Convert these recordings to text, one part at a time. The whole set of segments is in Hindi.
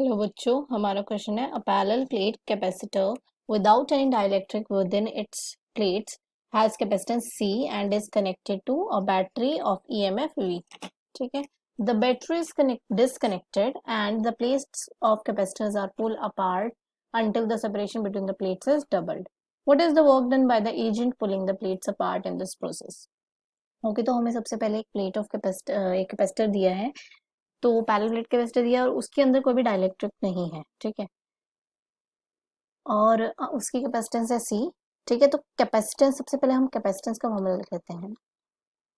हेलो बच्चों, हमारा क्वेश्चन है a parallel plate capacitor without any dielectric within its plates has capacitance C and is connected to a battery of EMF V. ठीक है, the battery is disconnected and the plates of capacitors are pulled apart until the separation between the plates is doubled. What is the work done by the agent pulling the plates apart in this process? Okay, तो हमें सबसे पहले एक प्लेट ऑफ कैपेसिटर एक कैपेसिटर दिया है, तो पैरेलल प्लेट कैपेसिटर दिया और उसके अंदर कोई भी डाइलेक्ट्रिक नहीं है। ठीक है, और उसकी कैपेसिटेंस है C। ठीक है, तो कैपेसिटेंस सबसे पहले हम कैपेसिटेंस का फॉर्मूला लिख लेते हैं।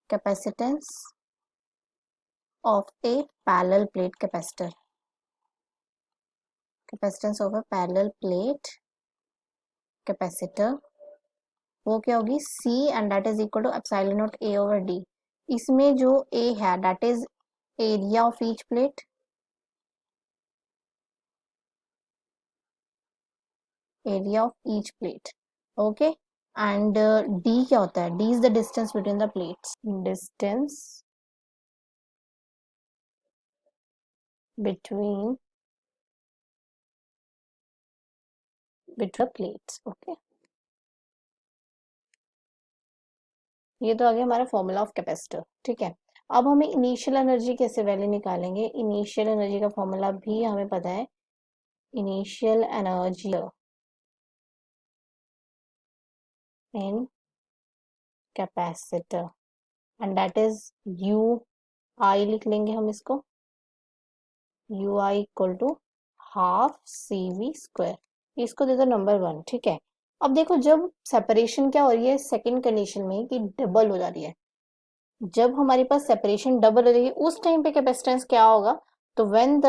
Capacitance of a parallel plate capacitor, capacitance of a parallel plate capacitor, वो क्या होगी C and that is equal to epsilon naught A over D। इसमें जो A है that is area of each plate, area of each plate. Okay, and D क्या होता है? D is the distance between the plates, distance between plates. Okay, ये तो आ गया हमारा फॉर्मूला ऑफ कैपेसिटर। ठीक है, अब हमें इनिशियल एनर्जी कैसे वैल्यू निकालेंगे? इनिशियल एनर्जी का फॉर्मूला भी हमें पता है। Initial energy in capacitor and that is U I, लिख लेंगे हम इसको, U I equal to half CV square, इसको दे दो नंबर 1। ठीक है, अब देखो जब सेपरेशन क्या हो रही है सेकंड कंडीशन में कि डबल हो जा रही है, जब हमारे पास सेपरेशन डबल हो रही है उस टाइम पे कैपेसिटेंस क्या होगा? तो व्हेन द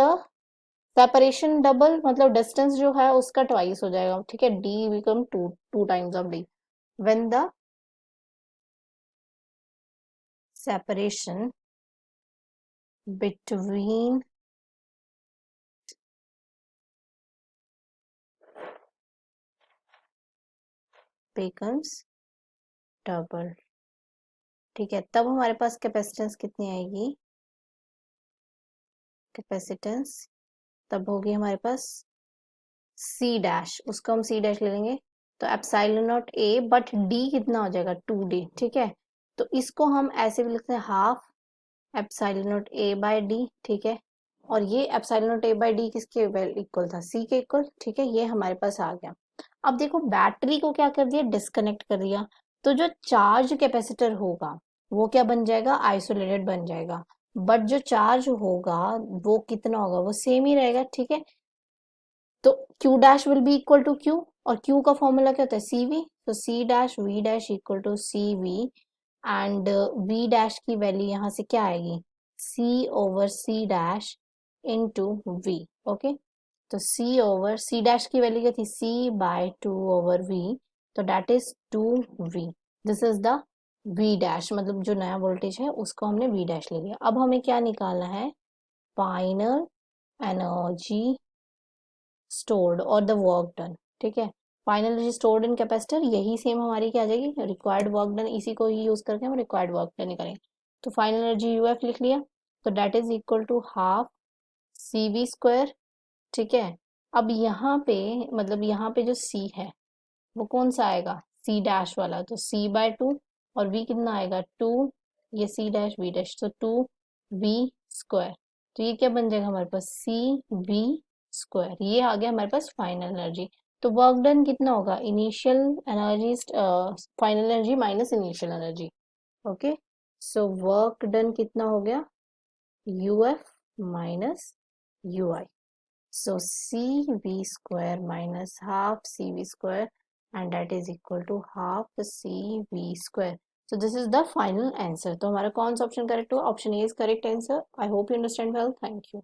सेपरेशन डबल मतलब डिस्टेंस जो है उसका ट्वाइस हो जाएगा। ठीक है, D become two times of D। When the separation between becomes double. ठीक है, तब हमारे पास कैपेसिटेंस कितनी आएगी? कैपेसिटेंस तब होगी हमारे पास C डैश, उसको हम C डैश ले लेंगे, तो epsilon naught A but D कितना हो जाएगा? 2D। ठीक है, तो इसको हम ऐसे भी लिखते हैं half epsilon naught A by D। ठीक है, और ये epsilon naught A by D किसके इक्वल था? C के इक्वल। ठीक है, ये हमारे पास आ गया। अब देखो बैटरी को क्या कर दिया? डिस्कनेक्ट कर दिया, तो जो चार्ज कैपेसिटर होगा वो क्या बन जाएगा? आइसोलेटेड बन जाएगा, बट जो चार्ज होगा वो कितना होगा? वो सेम ही रहेगा। ठीक है, तो Q dash will be equal to Q, और Q का फॉर्मूला क्या होता है? CV, तो C dash V dash equal to CV, and V dash की वैल्यू यहाँ से क्या आएगी? C over C dash into V। Okay, तो C ओवर C डैश की वैल्यू क्या थी? C बाय 2 ओवर V, तो that is 2V। This is the V dash, मतलब जो नया वोल्टेज है उसको हमने V डैश ले लिया। अब हमें क्या निकालना है? फाइनल एनर्जी स्टोर्ड और द वर्क डन। ठीक है, final energy stored in capacitor, यही सेम हमारी क्या आ जाएगी? रिक्वायर्ड वर्क डन, इसी को ही यूज करके हम रिक्वायर्ड वर्क डन निकालेंगे। तो फाइनल एनर्जी UF लिख लिया, तो that is equal to half CV square. ठीक है, अब यहाँ पे मतलब यहाँ पे जो C है वो कौन सा आएगा? C डैश वाला, तो C बाय 2, और V कितना आएगा? 2, ये C डैश V डैश, तो 2V स्क्वायर। तो ये क्या बन जाएगा हमारे पास? CV square. ये आ गया हमारे पास फाइनल एनर्जी। तो वर्क डन कितना होगा? Initial energy final energy minus initial energy. Okay, so work done कितना हो गया? UF minus UI। So CV square minus half CV square, and that is equal to half CV square. So this is the final answer. तो हमारा कौन सा ऑप्शन करेक्ट हुआ? Option A is correct answer. I hope you understand well. Thank you.